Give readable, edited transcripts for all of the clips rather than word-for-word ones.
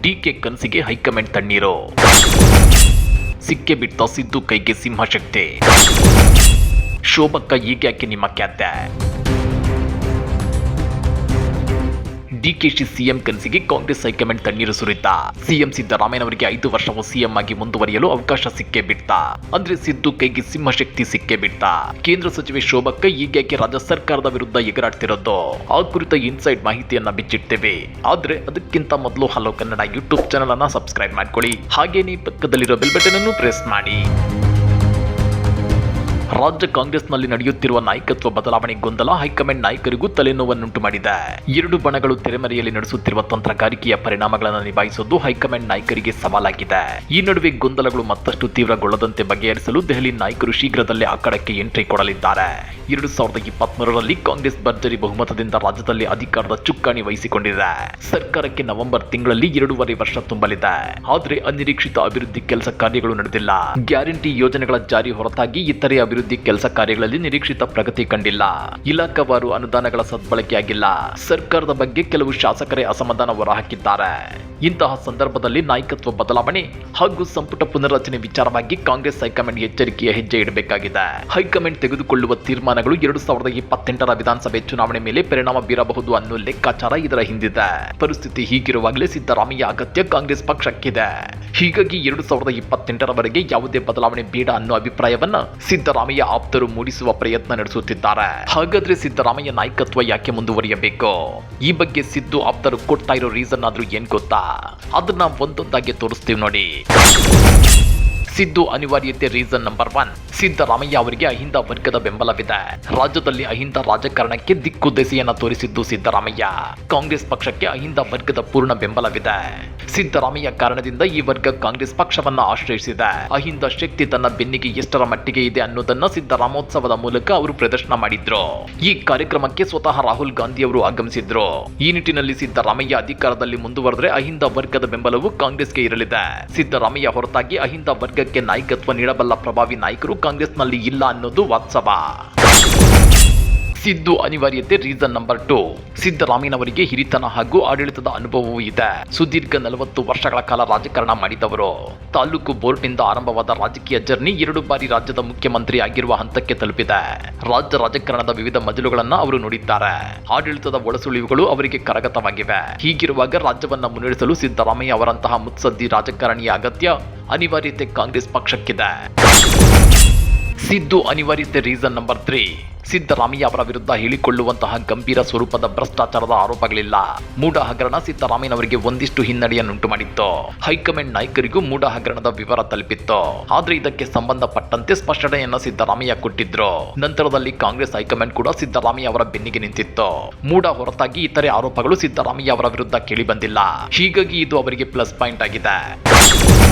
DK ಕನಸಿಗೆ high command ತಣ್ಣೀರು. ಸಿಕ್ಕೆ ಬಿಟ್ಟ ಸಿದ್ದು ಕೈಗೆ ಸಿಂಹಶಕ್ತಿ. ಶೋಭಕ್ಕ ಈಗ್ಯಾಕೆ ನಿಮ್ಮ ಖ್ಯಾತೆ? ಡಿಕೆಶಿ ಸಿಎಂ ಕನಸಿಗೆ ಕಾಂಗ್ರೆಸ್ ಹೈಕಮಾಂಡ್ ತಣ್ಣೀರು ಸುರಿತ. ಸಿಎಂ ಸಿದ್ದರಾಮಯ್ಯನವರಿಗೆ 5 ವರ್ಷವೂ ಸಿಎಂ ಆಗಿ ಮುಂದುವರಿಯಲು ಅವಕಾಶ ಸಿಕ್ಕೇ ಬಿಡ್ತ. ಅಂದ್ರೆ ಸಿದ್ದು ಕೈಗೆ ಸಿಂಹಶಕ್ತಿ ಸಿಕ್ಕೇ ಬಿಡ್ತ. ಕೇಂದ್ರ ಸಚಿವೆ ಶೋಭಕ್ಕ ಈಗ್ಯಾಕೆ ರಾಜ್ಯ ಸರ್ಕಾರದ ವಿರುದ್ಧ ಎಗರಾಡ್ತಿರೋದು? ಆ ಕುರಿತ ಇನ್ಸೈಡ್ ಮಾಹಿತಿಯನ್ನ ಬಿಚ್ಚಿಡ್ತೇವೆ. ಆದ್ರೆ ಅದಕ್ಕಿಂತ ಮೊದಲು ಹಲೋ ಕನ್ನಡ ಯೂಟ್ಯೂಬ್ ಚಾನಲ್ ಅನ್ನ ಸಬ್ಸ್ಕ್ರೈಬ್ ಮಾಡ್ಕೊಳ್ಳಿ. ಹಾಗೇನೇ ಪಕ್ಕದಲ್ಲಿರೋ ಬೆಲ್ ಬಟನ್ ಅನ್ನು ಪ್ರೆಸ್ ಮಾಡಿ. ರಾಜ್ಯ ಕಾಂಗ್ರೆಸ್ನಲ್ಲಿ ನಡೆಯುತ್ತಿರುವ ನಾಯಕತ್ವ ಬದಲಾವಣೆ ಗೊಂದಲ ಹೈಕಮಾಂಡ್ ನಾಯಕರಿಗೂ ತಲೆನೋವನ್ನುಂಟು ಮಾಡಿದೆ. 2 ಬಣಗಳು ತೆರೆಮರೆಯಲ್ಲಿ ನಡೆಸುತ್ತಿರುವ ತಂತ್ರಗಾರಿಕೆಯ ಪರಿಣಾಮಗಳನ್ನು ನಿಭಾಯಿಸುವುದು ಹೈಕಮಾಂಡ್ ನಾಯಕರಿಗೆ ಸವಾಲಾಗಿದೆ. ಈ ನಡುವೆ ಗೊಂದಲಗಳು ಮತ್ತಷ್ಟು ತೀವ್ರಗೊಳ್ಳದಂತೆ ಬಗೆಹರಿಸಲು ದೆಹಲಿ ನಾಯಕರು ಶೀಘ್ರದಲ್ಲೇ ಅಖಾಡಕ್ಕೆ ಎಂಟ್ರಿ ಕೊಡಲಿದ್ದಾರೆ. 2023ರಲ್ಲಿ ಕಾಂಗ್ರೆಸ್ ಭರ್ಜರಿ ಬಹುಮತದಿಂದ ರಾಜ್ಯದಲ್ಲಿ ಅಧಿಕಾರದ ಚುಕ್ಕಾಣಿ ವಹಿಸಿಕೊಂಡಿದೆ. ಸರ್ಕಾರಕ್ಕೆ ನವೆಂಬರ್ ತಿಂಗಳಲ್ಲಿ 2.5 ವರ್ಷ ತುಂಬಲಿದೆ. ಆದ್ರೆ ಅನಿರೀಕ್ಷಿತ ಅಭಿವೃದ್ಧಿ ಕೆಲಸ ಕಾರ್ಯಗಳು ನಡೆದಿಲ್ಲ. ಗ್ಯಾರಂಟಿ ಯೋಜನೆಗಳ ಜಾರಿ ಹೊರತಾಗಿ ಇತರೆ ಅಭಿವೃದ್ಧಿ ಕೆಲಸ ಕಾರ್ಯಗಳಲ್ಲಿ ನಿರೀಕ್ಷಿತ ಪ್ರಗತಿ ಕಂಡಿಲ್ಲ. ಇಲಾಖಾವಾರು ಅನುದಾನಗಳ ಸದ್ಬಳಕೆಯಾಗಿಲ್ಲ. ಸರ್ಕಾರದ ಬಗ್ಗೆ ಕೆಲವು ಶಾಸಕರೇ ಅಸಮಾಧಾನ ಹೊರಹಾಕಿದ್ದಾರೆ. ಇಂತಹ ಸಂದರ್ಭದಲ್ಲಿ ನಾಯಕತ್ವ ಬದಲಾವಣೆ ಹಾಗೂ ಸಂಪುಟ ಪುನರ್ರಚನೆ ವಿಚಾರವಾಗಿ ಕಾಂಗ್ರೆಸ್ ಹೈಕಮಾಂಡ್ ಎಚ್ಚರಿಕೆಯ ಹೆಜ್ಜೆ ಇಡಬೇಕಾಗಿದೆ. ಹೈಕಮಾಂಡ್ ತೆಗೆದುಕೊಳ್ಳುವ ತೀರ್ಮಾನಗಳು 2028ರ ವಿಧಾನಸಭೆ ಚುನಾವಣೆ ಮೇಲೆ ಪರಿಣಾಮ ಬೀರಬಹುದು ಅನ್ನೋ ಲೆಕ್ಕಾಚಾರ ಇದರ ಹಿಂದಿದೆ. ಪರಿಸ್ಥಿತಿ ಹೀಗಿರುವಾಗಲೇ ಸಿದ್ದರಾಮಯ್ಯ ಅಗತ್ಯ ಕಾಂಗ್ರೆಸ್ ಪಕ್ಷಕ್ಕಿದೆ. ಹೀಗಾಗಿ 2028ರವರೆಗೆ ಯಾವುದೇ ಬದಲಾವಣೆ ಬೇಡ ಅನ್ನೋ ಅಭಿಪ್ರಾಯವನ್ನ ಸಿದ್ದರಾಮಯ್ಯ ಆಪ್ತರು ಮೂಡಿಸುವ ಪ್ರಯತ್ನ ನಡೆಸುತ್ತಿದ್ದಾರೆ. ಹಾಗಾದ್ರೆ ಸಿದ್ದರಾಮಯ್ಯ ನಾಯಕತ್ವ ಯಾಕೆ ಮುಂದುವರಿಯಬೇಕು? ಈ ಬಗ್ಗೆ ಸಿದ್ದು ಆಪ್ತರು ಕೊಡ್ತಾ ಇರೋ ರೀಸನ್ ಆದ್ರೂ ಏನ್ ಗೊತ್ತಾ? ಅದನ್ನ ಒಂದೊಂದಾಗಿ ತೋರಿಸ್ತೀವಿ ನೋಡಿ. ಸಿದ್ದು ಅನಿವಾರ್ಯತೆ ರೀಸನ್ ನಂಬರ್ 1. ಸಿದ್ದರಾಮಯ್ಯ ಅವರಿಗೆ ಅಹಿಂದ ವರ್ಗದ ಬೆಂಬಲವಿದೆ. ರಾಜ್ಯದಲ್ಲಿ ಅಹಿಂದ ರಾಜಕಾರಣಕ್ಕೆ ದಿಕ್ಕು ದೆಸೆಯನ್ನ ತೋರಿಸಿದ್ದು ಸಿದ್ದರಾಮಯ್ಯ. ಕಾಂಗ್ರೆಸ್ ಪಕ್ಷಕ್ಕೆ ಅಹಿಂದ ವರ್ಗದ ಪೂರ್ಣ ಬೆಂಬಲವಿದೆ. ಸಿದ್ದರಾಮಯ್ಯ ಕಾರಣದಿಂದ ಈ ವರ್ಗ ಕಾಂಗ್ರೆಸ್ ಪಕ್ಷವನ್ನ ಆಶ್ರಯಿಸಿದೆ. ಅಹಿಂದ ಶಕ್ತಿ ತನ್ನ ಬೆನ್ನಿಗೆ ಎಷ್ಟರ ಮಟ್ಟಿಗೆ ಇದೆ ಅನ್ನೋದನ್ನ ಸಿದ್ದರಾಮೋತ್ಸವದ ಮೂಲಕ ಅವರು ಪ್ರದರ್ಶನ ಮಾಡಿದ್ರು. ಈ ಕಾರ್ಯಕ್ರಮಕ್ಕೆ ಸ್ವತಃ ರಾಹುಲ್ ಗಾಂಧಿ ಅವರು ಆಗಮಿಸಿದ್ರು. ಈ ನಿಟ್ಟಿನಲ್ಲಿ ಸಿದ್ದರಾಮಯ್ಯ ಅಧಿಕಾರದಲ್ಲಿ ಮುಂದುವರೆದ್ರೆ ಅಹಿಂದ ವರ್ಗದ ಬೆಂಬಲವು ಕಾಂಗ್ರೆಸ್ಗೆ ಇರಲಿದೆ. ಸಿದ್ದರಾಮಯ್ಯ ಹೊರತಾಗಿ ಅಹಿಂದ ವರ್ಗಕ್ಕೆ ನಾಯಕತ್ವ ನೀಡಬಲ್ಲ ಪ್ರಭಾವಿ ನಾಯಕರು ಕಾಂಗ್ರೆಸ್ನಲ್ಲಿ ಇಲ್ಲ ಅನ್ನೋದು ವಾಸ್ತವ. ಸಿದ್ದು ಅನಿವಾರ್ಯತೆ ರೀಸನ್ ನಂಬರ್ 2. ಸಿದ್ದರಾಮಯ್ಯನವರಿಗೆ ಹಿರಿತನ ಹಾಗೂ ಆಡಳಿತದ ಅನುಭವವೂ ಇದೆ. ಸುದೀರ್ಘ 40 ವರ್ಷಗಳ ಕಾಲ ರಾಜಕಾರಣ ಮಾಡಿದವರು. ತಾಲೂಕು ಬೋರ್ಡ್ನಿಂದ ಆರಂಭವಾದ ರಾಜಕೀಯ ಜರ್ನಿ 2 ಬಾರಿ ರಾಜ್ಯದ ಮುಖ್ಯಮಂತ್ರಿ ಆಗಿರುವ ಹಂತಕ್ಕೆ ತಲುಪಿದೆ. ರಾಜ್ಯ ರಾಜಕಾರಣದ ವಿವಿಧ ಮಜಲುಗಳನ್ನ ಅವರು ನೋಡಿದ್ದಾರೆ. ಆಡಳಿತದ ಒಳಸುಳಿವುಗಳು ಅವರಿಗೆ ಕರಗತವಾಗಿವೆ. ಹೀಗಿರುವಾಗ ರಾಜ್ಯವನ್ನ ಮುನ್ನಡೆಸಲು ಸಿದ್ದರಾಮಯ್ಯ ಅವರಂತಹ ಮುತ್ಸದ್ದಿ ರಾಜಕಾರಣಿಯ ಅಗತ್ಯ ಅನಿವಾರ್ಯತೆ ಕಾಂಗ್ರೆಸ್ ಪಕ್ಷಕ್ಕಿದೆ. ಸಿದ್ದು ಅನಿವಾರ್ಯತೆ ರೀಸನ್ ನಂಬರ್ 3. ಸಿದ್ದರಾಮಯ್ಯ ಅವರ ವಿರುದ್ಧ ಹೇಳಿಕೊಳ್ಳುವಂತಹ ಗಂಭೀರ ಸ್ವರೂಪದ ಭ್ರಷ್ಟಾಚಾರದ ಆರೋಪಗಳಿಲ್ಲ. ಮೂಡ ಹಗರಣ ಸಿದ್ದರಾಮಯ್ಯನವರಿಗೆ ಒಂದಿಷ್ಟು ಹಿನ್ನಡೆಯನ್ನುಂಟು ಮಾಡಿತ್ತು. ಹೈಕಮಾಂಡ್ ನಾಯಕರಿಗೂ ಮೂಡ ಹಗರಣದ ವಿವರ ತಲುಪಿತ್ತು. ಆದ್ರೆ ಇದಕ್ಕೆ ಸಂಬಂಧಪಟ್ಟಂತೆ ಸ್ಪಷ್ಟನೆಯನ್ನ ಸಿದ್ದರಾಮಯ್ಯ ಕೊಟ್ಟಿದ್ರು. ನಂತರದಲ್ಲಿ ಕಾಂಗ್ರೆಸ್ ಹೈಕಮಾಂಡ್ ಕೂಡ ಸಿದ್ದರಾಮಯ್ಯ ಅವರ ಬೆನ್ನಿಗೆ ನಿಂತಿತ್ತು. ಮೂಡ ಹೊರತಾಗಿ ಇತರೆ ಆರೋಪಗಳು ಸಿದ್ದರಾಮಯ್ಯ ಅವರ ವಿರುದ್ಧ ಕೇಳಿ ಬಂದಿಲ್ಲ. ಹೀಗಾಗಿ ಇದು ಅವರಿಗೆ ಪ್ಲಸ್ ಪಾಯಿಂಟ್ ಆಗಿದೆ.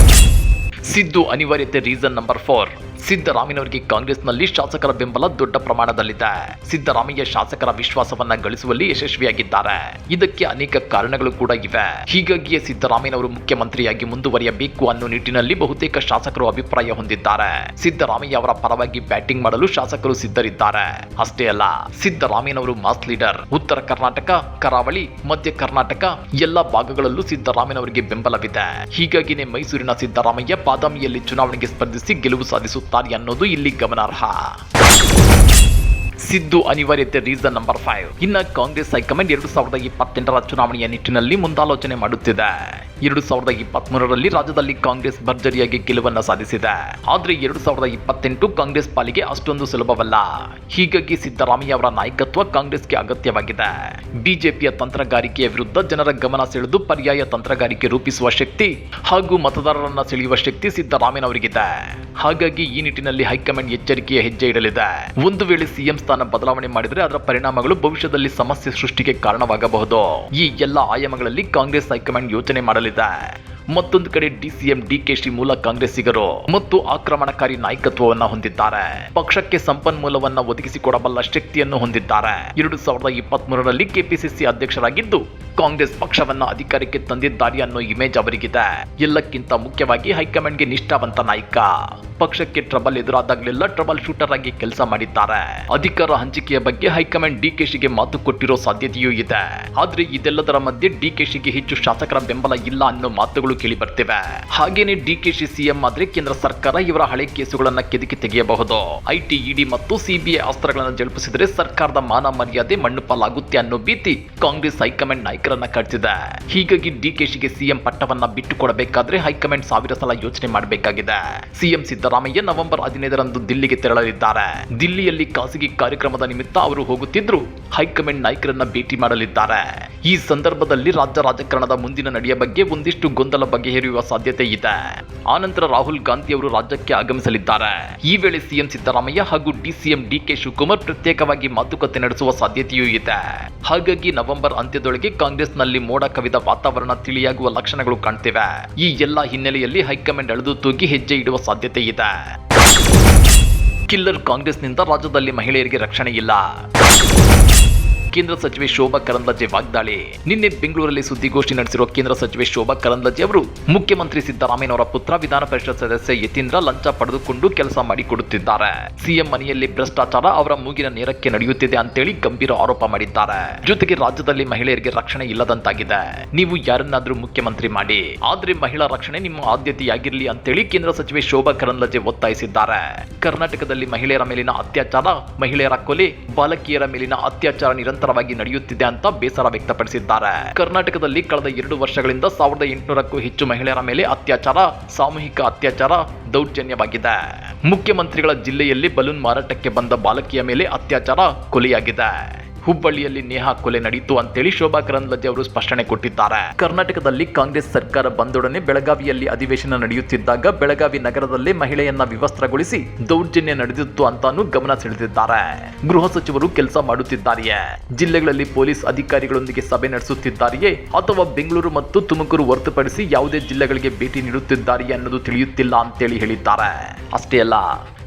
ಸಿದ್ದು ಅನಿವಾರ್ಯತೆ ರೀಸನ್ ನಂಬರ್ 4. ಸಿದ್ದರಾಮಯ್ಯನವರಿಗೆ ಕಾಂಗ್ರೆಸ್ನಲ್ಲಿ ಶಾಸಕರ ಬೆಂಬಲ ದೊಡ್ಡ ಪ್ರಮಾಣದಲ್ಲಿದೆ. ಸಿದ್ದರಾಮಯ್ಯ ಶಾಸಕರ ವಿಶ್ವಾಸವನ್ನ ಗಳಿಸುವಲ್ಲಿ ಯಶಸ್ವಿಯಾಗಿದ್ದಾರೆ. ಇದಕ್ಕೆ ಅನೇಕ ಕಾರಣಗಳು ಕೂಡ ಇವೆ. ಹೀಗಾಗಿಯೇ ಸಿದ್ದರಾಮಯ್ಯನವರು ಮುಖ್ಯಮಂತ್ರಿಯಾಗಿ ಮುಂದುವರಿಯಬೇಕು ಅನ್ನೋ ನಿಟ್ಟಿನಲ್ಲಿ ಬಹುತೇಕ ಶಾಸಕರು ಅಭಿಪ್ರಾಯ ಹೊಂದಿದ್ದಾರೆ. ಸಿದ್ದರಾಮಯ್ಯ ಅವರ ಪರವಾಗಿ ಬ್ಯಾಟಿಂಗ್ ಮಾಡಲು ಶಾಸಕರು ಸಿದ್ಧರಿದ್ದಾರೆ. ಅಷ್ಟೇ ಅಲ್ಲ, ಸಿದ್ದರಾಮಯ್ಯನವರು ಮಾಸ್ ಲೀಡರ್. ಉತ್ತರ ಕರ್ನಾಟಕ, ಕರಾವಳಿ, ಮಧ್ಯ ಕರ್ನಾಟಕ ಎಲ್ಲ ಭಾಗಗಳಲ್ಲೂ ಸಿದ್ದರಾಮಯ್ಯನವರಿಗೆ ಬೆಂಬಲವಿದೆ. ಹೀಗಾಗಿನೇ ಮೈಸೂರಿನ ಸಿದ್ದರಾಮಯ್ಯ ಬಾದಾಮಿಯಲ್ಲಿ ಚುನಾವಣೆಗೆ ಸ್ಪರ್ಧಿಸಿ ಗೆಲುವು ಸಾಧಿಸುತ್ತಾರೆ ಅನ್ನೋದು ಇಲ್ಲಿ ಗಮನಾರ್ಹ. ಸಿದ್ದು ಅನಿವಾರ್ಯತೆ ರೀಸನ್ ನಂಬರ್ 5. ಇನ್ನ ಕಾಂಗ್ರೆಸ್ ಹೈಕಮಾಂಡ್ 2028ರ ಚುನಾವಣೆಯ ನಿಟ್ಟಿನಲ್ಲಿ ಮುಂದಾಲೋಚನೆ ಮಾಡುತ್ತಿದೆ. 2023ರಲ್ಲಿ ರಾಜ್ಯದಲ್ಲಿ ಕಾಂಗ್ರೆಸ್ ಭರ್ಜರಿಯಾಗಿ ಗೆಲುವನ್ನು ಸಾಧಿಸಿದೆ. ಆದ್ರೆ 2028 ಕಾಂಗ್ರೆಸ್ ಪಾಲಿಗೆ ಅಷ್ಟೊಂದು ಸುಲಭವಲ್ಲ. ಹೀಗಾಗಿ ಸಿದ್ದರಾಮಯ್ಯ ಅವರ ನಾಯಕತ್ವ ಕಾಂಗ್ರೆಸ್ಗೆ ಅಗತ್ಯವಾಗಿದೆ. ಬಿಜೆಪಿಯ ತಂತ್ರಗಾರಿಕೆಯ ವಿರುದ್ಧ ಜನರ ಗಮನ ಸೆಳೆದು ಪರ್ಯಾಯ ತಂತ್ರಗಾರಿಕೆ ರೂಪಿಸುವ ಶಕ್ತಿ ಹಾಗೂ ಮತದಾರರನ್ನ ಸೆಳೆಯುವ ಶಕ್ತಿ ಸಿದ್ದರಾಮಯ್ಯನವರಿಗಿದೆ. ಹಾಗಾಗಿ ಈ ನಿಟ್ಟಿನಲ್ಲಿ ಹೈಕಮಾಂಡ್ ಎಚ್ಚರಿಕೆಯ ಹೆಜ್ಜೆ ಇಡಲಿದೆ. ಒಂದು ವೇಳೆ ಸಿಎಂ ಸ್ಥಾನ ಬದಲಾವಣೆ ಮಾಡಿದರೆ ಅದರ ಪರಿಣಾಮಗಳು ಭವಿಷ್ಯದಲ್ಲಿ ಸಮಸ್ಯೆ ಸೃಷ್ಟಿಗೆ ಕಾರಣವಾಗಬಹುದು. ಈ ಎಲ್ಲ ಆಯಾಮಗಳಲ್ಲಿ ಕಾಂಗ್ರೆಸ್ ಹೈಕಮಾಂಡ್ ಯೋಚನೆ ಮಾಡಲಿದೆ. ಮತ್ತೊಂದು ಕಡೆ ಡಿಸಿಎಂ ಡಿಕೆಶಿ ಮೂಲ ಕಾಂಗ್ರೆಸ್ಸಿಗರು ಮತ್ತು ಆಕ್ರಮಣಕಾರಿ ನಾಯಕತ್ವವನ್ನ ಹೊಂದಿದ್ದಾರೆ. ಪಕ್ಷಕ್ಕೆ ಸಂಪನ್ಮೂಲವನ್ನ ಒದಗಿಸಿಕೊಡಬಲ್ಲ ಶಕ್ತಿಯನ್ನು ಹೊಂದಿದ್ದಾರೆ. 2023ರಲ್ಲಿ ಕೆಪಿಸಿಸಿ ಅಧ್ಯಕ್ಷರಾಗಿದ್ದು ಕಾಂಗ್ರೆಸ್ ಪಕ್ಷವನ್ನ ಅಧಿಕಾರಕ್ಕೆ ತಂದಿದ್ದಾರೆ ಅನ್ನೋ ಇಮೇಜ್ ಅವರಿಗಿದೆ. ಎಲ್ಲಕ್ಕಿಂತ ಮುಖ್ಯವಾಗಿ ಹೈಕಮಾಂಡ್ಗೆ ನಿಷ್ಠಾವಂತ ನಾಯಕ. ಪಕ್ಷಕ್ಕೆ ಟ್ರಬಲ್ ಎದುರಾದಾಗಲೆಲ್ಲ ಟ್ರಬಲ್ ಶೂಟರ್ ಆಗಿ ಕೆಲಸ ಮಾಡಿದ್ದಾರೆ. ಅಧಿಕಾರ ಹಂಚಿಕೆಯ ಬಗ್ಗೆ ಹೈಕಮಾಂಡ್ ಡಿಕೆಶಿಗೆ ಮಾತು ಕೊಟ್ಟಿರೋ ಸಾಧ್ಯತೆಯೂ ಇದೆ. ಆದ್ರೆ ಇದೆಲ್ಲದರ ಮಧ್ಯೆ ಡಿಕೆಶಿಗೆ ಹೆಚ್ಚು ಶಾಸಕರ ಬೆಂಬಲ ಇಲ್ಲ ಅನ್ನೋ ಮಾತುಗಳು ಕೇಳಿ ಬರ್ತಿವೆ. ಹಾಗೇನೆ ಡಿಕೆಶಿ ಸಿಎಂ ಆದ್ರೆ ಕೇಂದ್ರ ಸರ್ಕಾರ ಇವರ ಹಳೆ ಕೇಸುಗಳನ್ನ ಕೆದಕಿ ತೆಗೆಯಬಹುದು. ಐಟಿ, ಇಡಿ ಮತ್ತು ಸಿಬಿಐ ಅಸ್ತ್ರಗಳನ್ನು ಜಲ್ಪಿಸಿದರೆ ಸರ್ಕಾರದ ಮಾನ ಮರ್ಯಾದೆ ಮಣ್ಣು ಪಾಲಾಗುತ್ತೆ ಅನ್ನೋ ಭೀತಿ ಕಾಂಗ್ರೆಸ್ ಹೈಕಮಾಂಡ್ ನಾಯಕರನ್ನ ಕಾಡ್ತಿದೆ. ಹೀಗಾಗಿ ಡಿಕೆಶಿಗೆ ಸಿಎಂ ಪಟ್ಟವನ್ನ ಬಿಟ್ಟು ಕೊಡಬೇಕಾದ್ರೆ ಹೈಕಮಾಂಡ್ 1000 ಸಲ ಯೋಚನೆ ಮಾಡಬೇಕಾಗಿದೆ. ಸಿಎಂ ಸಿದ್ದರಾಮಯ್ಯ ನವೆಂಬರ್ 15ರಂದು ದಿಲ್ಲಿಗೆ ತೆರಳಲಿದ್ದಾರೆ. ದಿಲ್ಲಿಯಲ್ಲಿ ಖಾಸಗಿ ಕಾರ್ಯಕ್ರಮದ ನಿಮಿತ್ತ ಅವರು ಹೋಗುತ್ತಿದ್ರು ಹೈಕಮಾಂಡ್ ನಾಯಕರನ್ನ ಭೇಟಿ ಮಾಡಲಿದ್ದಾರೆ. ಈ ಸಂದರ್ಭದಲ್ಲಿ ರಾಜ್ಯ ರಾಜಕಾರಣದ ಮುಂದಿನ ನಡೆಯ ಬಗ್ಗೆ ಒಂದಿಷ್ಟು ಗೊಂದಲ ಬಗೆಹರಿಯುವ ಸಾಧ್ಯತೆ ಇದೆ. ಆನಂತರ ರಾಹುಲ್ ಗಾಂಧಿ ಅವರು ರಾಜ್ಯಕ್ಕೆ ಆಗಮಿಸಲಿದ್ದಾರೆ. ಈ ವೇಳೆ ಸಿಎಂ ಸಿದ್ದರಾಮಯ್ಯ ಹಾಗೂ ಡಿಸಿಎಂ ಡಿಕೆ ಶಿವಕುಮಾರ್ ಪ್ರತ್ಯೇಕವಾಗಿ ಮಾತುಕತೆ ನಡೆಸುವ ಸಾಧ್ಯತೆಯೂ ಇದೆ. ಹಾಗಾಗಿ ನವೆಂಬರ್ ಅಂತ್ಯದೊಳಗೆ ಕಾಂಗ್ರೆಸ್ನಲ್ಲಿ ಮೋಡ ಕವಿದ ವಾತಾವರಣ ತಿಳಿಯಾಗುವ ಲಕ್ಷಣಗಳು ಕಾಣ್ತಿವೆ. ಈ ಎಲ್ಲ ಹಿನ್ನೆಲೆಯಲ್ಲಿ ಹೈಕಮಾಂಡ್ ಅಳೆದು ತೂಗಿ ಹೆಜ್ಜೆ ಇಡುವ ಸಾಧ್ಯತೆ ಇದೆ. ಕಿಲ್ಲರ್ ಕಾಂಗ್ರೆಸ್ನಿಂದ ರಾಜ್ಯದಲ್ಲಿ ಮಹಿಳೆಯರಿಗೆ ರಕ್ಷಣೆ ಇಲ್ಲ. ಕೇಂದ್ರ ಸಚಿವೆ ಶೋಭಾ ಕರಂದ್ಲಾಜೆ ವಾಗ್ದಾಳಿ. ನಿನ್ನೆ ಬೆಂಗಳೂರಲ್ಲಿ ಸುದ್ದಿಗೋಷ್ಠಿ ನಡೆಸಿರುವ ಕೇಂದ್ರ ಸಚಿವೆ ಶೋಭಾ ಕರಂದ್ಲಾಜೆ ಅವರು ಮುಖ್ಯಮಂತ್ರಿ ಸಿದ್ದರಾಮಯ್ಯನವರ ಪುತ್ರ ವಿಧಾನ ಪರಿಷತ್ ಸದಸ್ಯ ಯತೀಂದ್ರ ಲಂಚ ಪಡೆದುಕೊಂಡು ಕೆಲಸ ಮಾಡಿಕೊಡುತ್ತಿದ್ದಾರೆ. ಸಿಎಂ ಮನೆಯಲ್ಲಿ ಭ್ರಷ್ಟಾಚಾರ ಅವರ ಮೂಗಿನ ನೇರಕ್ಕೆ ನಡೆಯುತ್ತಿದೆ ಅಂತೇಳಿ ಗಂಭೀರ ಆರೋಪ ಮಾಡಿದ್ದಾರೆ. ಜೊತೆಗೆ ರಾಜ್ಯದಲ್ಲಿ ಮಹಿಳೆಯರಿಗೆ ರಕ್ಷಣೆ ಇಲ್ಲದಂತಾಗಿದೆ. ನೀವು ಯಾರನ್ನಾದ್ರೂ ಮುಖ್ಯಮಂತ್ರಿ ಮಾಡಿ, ಆದ್ರೆ ಮಹಿಳಾ ರಕ್ಷಣೆ ನಿಮ್ಮ ಆದ್ಯತೆಯಾಗಿರ್ಲಿ ಅಂತೇಳಿ ಕೇಂದ್ರ ಸಚಿವೆ ಶೋಭಾ ಕರಂದ್ಲಾಜೆ ಒತ್ತಾಯಿಸಿದ್ದಾರೆ. ಕರ್ನಾಟಕದಲ್ಲಿ ಮಹಿಳೆಯರ ಮೇಲಿನ ಅತ್ಯಾಚಾರ, ಮಹಿಳೆಯರ ಕೊಲೆ, ಬಾಲಕಿಯರ ಮೇಲಿನ ಅತ್ಯಾಚಾರ ನಿರಂತರವಾಗಿ ನಡೆಯುತ್ತಿದೆ ಅಂತ ಬೇಸರ ವ್ಯಕ್ತಪಡಿಸಿದ್ದಾರೆ. ಕರ್ನಾಟಕದಲ್ಲಿ ಕಳೆದ 2 ವರ್ಷಗಳಿಂದ 1800ಕ್ಕೂ ಹೆಚ್ಚು ಮಹಿಳೆಯರ ಮೇಲೆ ಅತ್ಯಾಚಾರ, ಸಾಮೂಹಿಕ ಅತ್ಯಾಚಾರ, ದೌರ್ಜನ್ಯವಾಗಿದೆ. ಮುಖ್ಯಮಂತ್ರಿಗಳ ಜಿಲ್ಲೆಯಲ್ಲಿ ಬಲೂನ್ ಮಾರಾಟಕ್ಕೆ ಬಂದ ಬಾಲಕಿಯ ಮೇಲೆ ಅತ್ಯಾಚಾರ, ಕೊಲೆಯಾಗಿದೆ. ಹುಬ್ಬಳ್ಳಿಯಲ್ಲಿ ನೇಹಾ ಕೊಲೆ ನಡೆಯಿತು ಅಂತೇಳಿ ಶೋಭಾ ಕರಂದ್ಲಾಜೆ ಅವರು ಸ್ಪಷ್ಟನೆ ಕೊಟ್ಟಿದ್ದಾರೆ. ಕರ್ನಾಟಕದಲ್ಲಿ ಕಾಂಗ್ರೆಸ್ ಸರ್ಕಾರ ಬಂದೊಡನೆ ಬೆಳಗಾವಿಯಲ್ಲಿ ಅಧಿವೇಶನ ನಡೆಯುತ್ತಿದ್ದಾಗ ಬೆಳಗಾವಿ ನಗರದಲ್ಲಿ ಮಹಿಳೆಯನ್ನ ವಿವಸ್ತ್ರಗೊಳಿಸಿ ದೌರ್ಜನ್ಯ ನಡೆದಿತ್ತು ಅಂತಾನು ಗಮನ ಸೆಳೆದಿದ್ದಾರೆ. ಗೃಹ ಸಚಿವರು ಕೆಲಸ ಮಾಡುತ್ತಿದ್ದಾರೆಯೇ, ಜಿಲ್ಲೆಗಳಲ್ಲಿ ಪೊಲೀಸ್ ಅಧಿಕಾರಿಗಳೊಂದಿಗೆ ಸಭೆ ನಡೆಸುತ್ತಿದ್ದಾರೆಯೇ ಅಥವಾ ಬೆಂಗಳೂರು ಮತ್ತು ತುಮಕೂರು ಹೊರತುಪಡಿಸಿ ಯಾವುದೇ ಜಿಲ್ಲೆಗಳಿಗೆ ಭೇಟಿ ನೀಡುತ್ತಿದ್ದಾರೆಯೇ ಅನ್ನೋದು ತಿಳಿಯುತ್ತಿಲ್ಲ ಅಂತೇಳಿ ಹೇಳಿದ್ದಾರೆ. ಅಷ್ಟೇ ಅಲ್ಲ,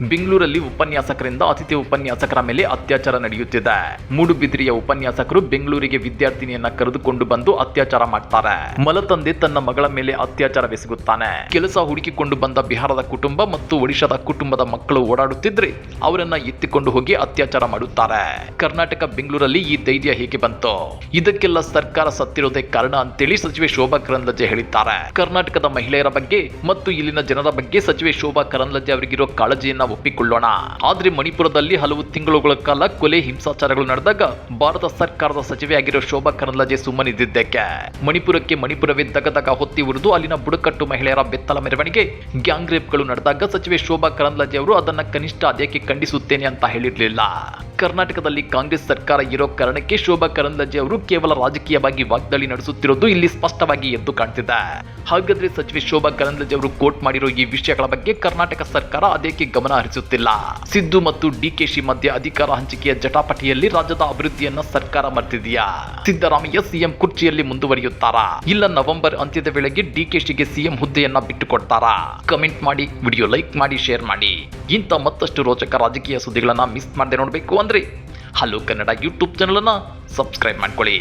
ಬೆಂಗಳೂರಲ್ಲಿ ಉಪನ್ಯಾಸಕರಿಂದ ಅತಿಥಿ ಉಪನ್ಯಾಸಕರ ಮೇಲೆ ಅತ್ಯಾಚಾರ ನಡೆಯುತ್ತಿದೆ. ಮೂಡುಬಿದಿರೆಯ ಉಪನ್ಯಾಸಕರು ಬೆಂಗಳೂರಿಗೆ ವಿದ್ಯಾರ್ಥಿನಿಯನ್ನ ಕರೆದುಕೊಂಡು ಬಂದು ಅತ್ಯಾಚಾರ ಮಾಡ್ತಾರೆ. ಮಲತಂದೆ ತನ್ನ ಮಗಳ ಮೇಲೆ ಅತ್ಯಾಚಾರವೆಸಗುತ್ತಾನೆ. ಕೆಲಸ ಹುಡುಕಿಕೊಂಡು ಬಂದ ಬಿಹಾರದ ಕುಟುಂಬ ಮತ್ತು ಒಡಿಶಾದ ಕುಟುಂಬದ ಮಕ್ಕಳು ಓಡಾಡುತ್ತಿದ್ರೆ ಅವರನ್ನ ಎತ್ತಿಕೊಂಡು ಹೋಗಿ ಅತ್ಯಾಚಾರ ಮಾಡುತ್ತಾರೆ. ಕರ್ನಾಟಕ ಬೆಂಗಳೂರಲ್ಲಿ ಈ ಧೈರ್ಯ ಹೇಗೆ ಬಂತು? ಇದಕ್ಕೆಲ್ಲ ಸರ್ಕಾರ ಸತ್ತಿರೋದೇ ಕಾರಣ ಅಂತೇಳಿ ಸಚಿವೆ ಶೋಭಾ ಕರಂದ್ಲಾಜೆ ಹೇಳಿದ್ದಾರೆ. ಕರ್ನಾಟಕದ ಮಹಿಳೆಯರ ಬಗ್ಗೆ ಮತ್ತು ಇಲ್ಲಿನ ಜನರ ಬಗ್ಗೆ ಸಚಿವೆ ಶೋಭಾ ಕರಂದ್ಲಾಜೆ ಅವರಿಗಿರೋ ಕಾಳಜಿಯನ್ನ ಒಪ್ಪಿಕೊಳ್ಳೋಣ. ಆದ್ರೆ ಮಣಿಪುರದಲ್ಲಿ ಹಲವು ತಿಂಗಳುಗಳ ಕಾಲ ಕೊಲೆ, ಹಿಂಸಾಚಾರಗಳು ನಡೆದಾಗ ಭಾರತ ಸರ್ಕಾರದ ಸಚಿವೆಯಾಗಿರೋ ಶೋಭಾ ಕರಂದ್ಲಾಜೆ ಸುಮ್ಮನಿದ್ದಕ್ಕೆ? ಮಣಿಪುರಕ್ಕೆ ಮಣಿಪುರವೇ ದಗದಗ ಹೊತ್ತಿ ಉರಿದು ಅಲ್ಲಿನ ಬುಡಕಟ್ಟು ಮಹಿಳೆಯರ ಬೆತ್ತಲ ಮೆರವಣಿಗೆ, ಗ್ಯಾಂಗ್ ರೇಪ್ಗಳು ನಡೆದಾಗ ಸಚಿವೆ ಶೋಭಾ ಕರಂದ್ಲಾಜೆ ಅವರು ಅದನ್ನ ಕನಿಷ್ಠ ಅದಕ್ಕೆ ಖಂಡಿಸುತ್ತೇನೆ ಅಂತ ಹೇಳಿರಲಿಲ್ಲ. ಕರ್ನಾಟಕದಲ್ಲಿ ಕಾಂಗ್ರೆಸ್ ಸರ್ಕಾರ ಇರೋ ಕಾರಣಕ್ಕೆ ಶೋಭಾ ಕರಂದ್ಲಾಜೆ ಅವರು ಕೇವಲ ರಾಜಕೀಯವಾಗಿ ವಾಗ್ದಾಳಿ ನಡೆಸುತ್ತಿರೋದು ಇಲ್ಲಿ ಸ್ಪಷ್ಟವಾಗಿ ಎದ್ದು ಕಾಣ್ತಿದೆ. ಹಾಗಾದ್ರೆ ಸಚಿವೆ ಶೋಭಾ ಕರಂದ್ಲಾಜೆ ಅವರು ಕೋಟ್ ಮಾಡಿರೋ ಈ ವಿಷಯಗಳ ಬಗ್ಗೆ ಕರ್ನಾಟಕ ಸರ್ಕಾರ ಅದೇಕೆ ಗಮನ ಹರಿಸುತ್ತಿಲ್ಲ? ಸಿದ್ದು ಮತ್ತು ಡಿಕೆಶಿ ಮಧ್ಯೆ ಅಧಿಕಾರ ಹಂಚಿಕೆಯ ಜಟಾಪಟಿಯಲ್ಲಿ ರಾಜ್ಯದ ಅಭಿವೃದ್ಧಿಯನ್ನ ಸರ್ಕಾರ ಮರ್ತಿದೆಯಾ? ಸಿದ್ದರಾಮಯ್ಯ ಸಿಎಂ ಕುರ್ಚಿಯಲ್ಲಿ ಮುಂದುವರಿಯುತ್ತಾರಾ? ಇಲ್ಲ ನವೆಂಬರ್ ಅಂತ್ಯದ ವೇಳೆಗೆ ಡಿಕೆಶಿಗೆ ಸಿಎಂ ಹುದ್ದೆಯನ್ನ ಬಿಟ್ಟುಕೊಡ್ತಾರಾ? ಕಮೆಂಟ್ ಮಾಡಿ, ವಿಡಿಯೋ ಲೈಕ್ ಮಾಡಿ, ಶೇರ್ ಮಾಡಿ. ಇಂಥ ಮತ್ತಷ್ಟು ರೋಚಕ ರಾಜಕೀಯ ಸುದ್ದಿಗಳನ್ನ ಮಿಸ್ ಮಾಡದೆ ನೋಡಬೇಕು ಅಂದ್ರೆ ಹಲೋ ಕನ್ನಡ ಯೂಟ್ಯೂಬ್ ಚಾನಲ್ ಅನ್ನ ಸಬ್ಸ್ಕ್ರೈಬ್ ಮಾಡ್ಕೊಳ್ಳಿ.